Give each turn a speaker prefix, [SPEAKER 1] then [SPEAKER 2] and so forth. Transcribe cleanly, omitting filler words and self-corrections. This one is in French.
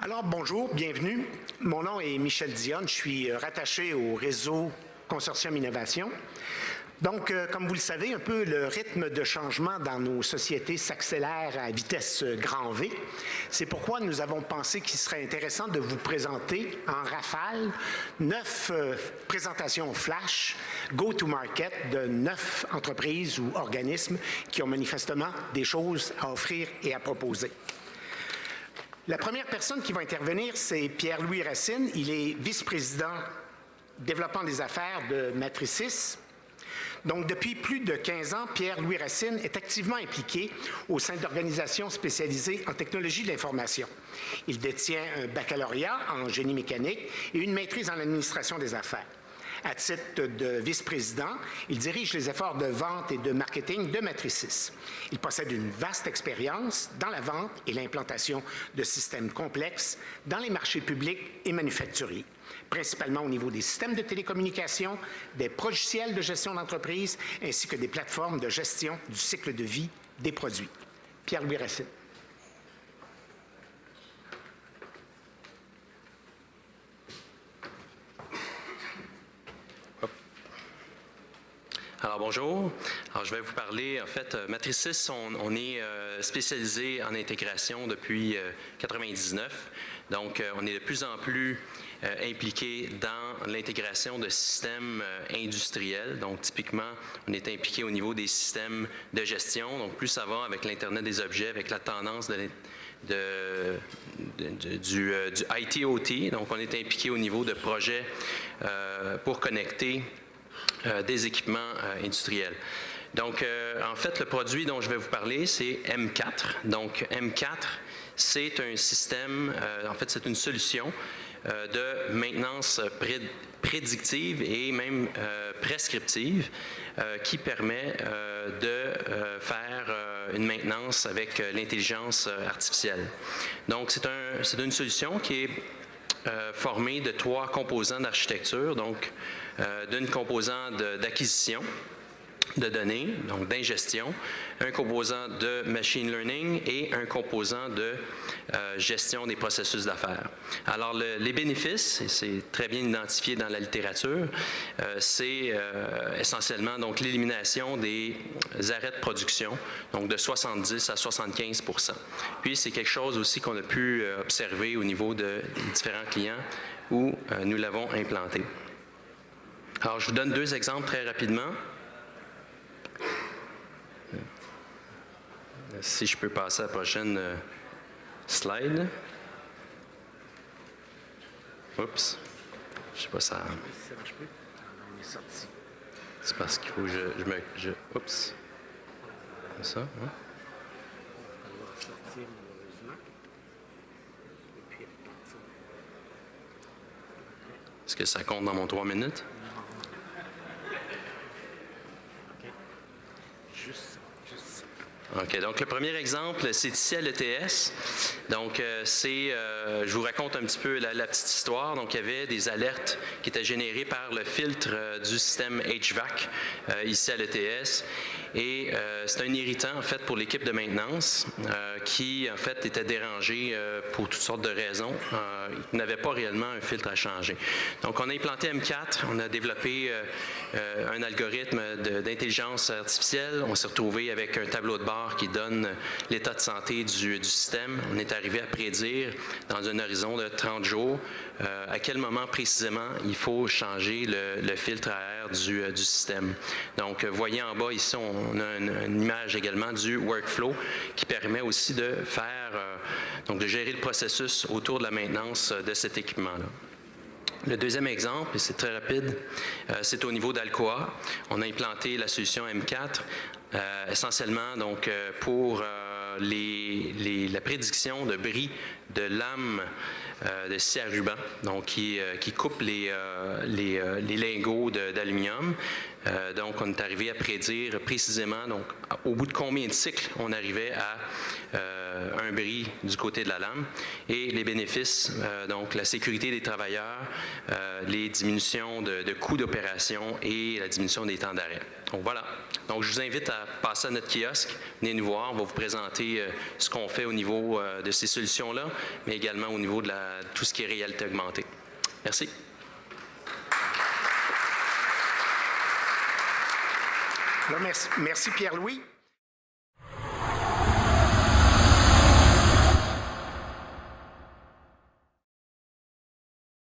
[SPEAKER 1] Alors, bonjour, bienvenue. Mon nom est Michel Dionne. Je suis rattaché au réseau Consortium Innovation. Donc, comme vous le savez, un peu le rythme de changement dans nos sociétés s'accélère à vitesse grand V. C'est pourquoi nous avons pensé qu'il serait intéressant de vous présenter en rafale 9 présentations flash go-to-market de 9 entreprises ou organismes qui ont manifestement des choses à offrir et à proposer. La première personne qui va intervenir, c'est Pierre-Louis Racine. Il est vice-président développement des affaires de Matricis. Donc, depuis plus de 15 ans, Pierre-Louis Racine est activement impliqué au sein d'organisations spécialisées en technologie de l'information. Il détient un baccalauréat en génie mécanique et une maîtrise en administration des affaires. À titre de vice-président, il dirige les efforts de vente et de marketing de Matricis. Il possède une vaste expérience dans la vente et l'implantation de systèmes complexes dans les marchés publics et manufacturiers, principalement au niveau des systèmes de télécommunication, des logiciels de gestion d'entreprise, ainsi que des plateformes de gestion du cycle de vie des produits. Pierre-Louis Racine.
[SPEAKER 2] Alors bonjour. Alors je vais vous parler, en fait, Matricis, on est spécialisé en intégration depuis 1999. Donc on est de plus en plus impliqué dans l'intégration de systèmes industriels. Donc typiquement, on est impliqué au niveau des systèmes de gestion. Donc plus ça va avec l'Internet des objets, avec la tendance du IT-OT. Donc on est impliqué au niveau de projets pour connecter des équipements industriels. Donc, en fait, le produit dont je vais vous parler, c'est M4. Donc, M4, c'est un système, en fait, c'est une solution de maintenance prédictive et même prescriptive qui permet de faire une maintenance avec l'intelligence artificielle. Donc, c'est une solution qui est formée de 3 composants d'architecture, donc d'une composante d'acquisition de données, donc d'ingestion, un composant de machine learning et un composant de gestion des processus d'affaires. Alors, les bénéfices, et c'est très bien identifié dans la littérature, c'est essentiellement donc l'élimination des arrêts de production, donc de 70 à 75 %. Puis, c'est quelque chose aussi qu'on a pu observer au niveau de différents clients où nous l'avons implanté. Alors, je vous donne 2 exemples très rapidement. Si je peux passer à la prochaine slide. Oups. Je sais pas ça. C'est parce qu'il faut que je oups. Comme ça, hein? Est-ce que ça compte dans mon 3 minutes? OK, donc le premier exemple, c'est ici à l'ETS. Donc, je vous raconte un petit peu la petite histoire. Donc, il y avait des alertes qui étaient générées par le filtre du système HVAC ici à l'ETS. Et c'est un irritant, en fait, pour l'équipe de maintenance qui, en fait, était dérangée pour toutes sortes de raisons. Il n'avait pas réellement un filtre à changer. Donc, on a implanté M4, on a développé un algorithme d'intelligence artificielle. On s'est retrouvé avec un tableau de bord qui donne l'état de santé du système. On est arrivé à prédire dans un horizon de 30 jours à quel moment précisément il faut changer le filtre à air du système. Donc, voyez en bas ici, on a une image également du workflow qui permet aussi de faire, donc de gérer le processus autour de la maintenance de cet équipement-là. Le deuxième exemple, et c'est très rapide, c'est au niveau d'Alcoa. On a implanté la solution M4 essentiellement donc, pour la prédiction de bris de lames de scie à ruban, donc qui coupe les lingots d'aluminium. Donc, on est arrivé à prédire précisément, donc, au bout de combien de cycles on arrivait à un bris du côté de la lame et les bénéfices, donc la sécurité des travailleurs, les diminutions de coûts d'opération et la diminution des temps d'arrêt. Donc voilà. Donc je vous invite à passer à notre kiosque, venez nous voir, on va vous présenter ce qu'on fait au niveau de ces solutions-là, mais également au niveau de tout ce qui est réalité augmentée. Merci.
[SPEAKER 1] Alors, merci Pierre-Louis.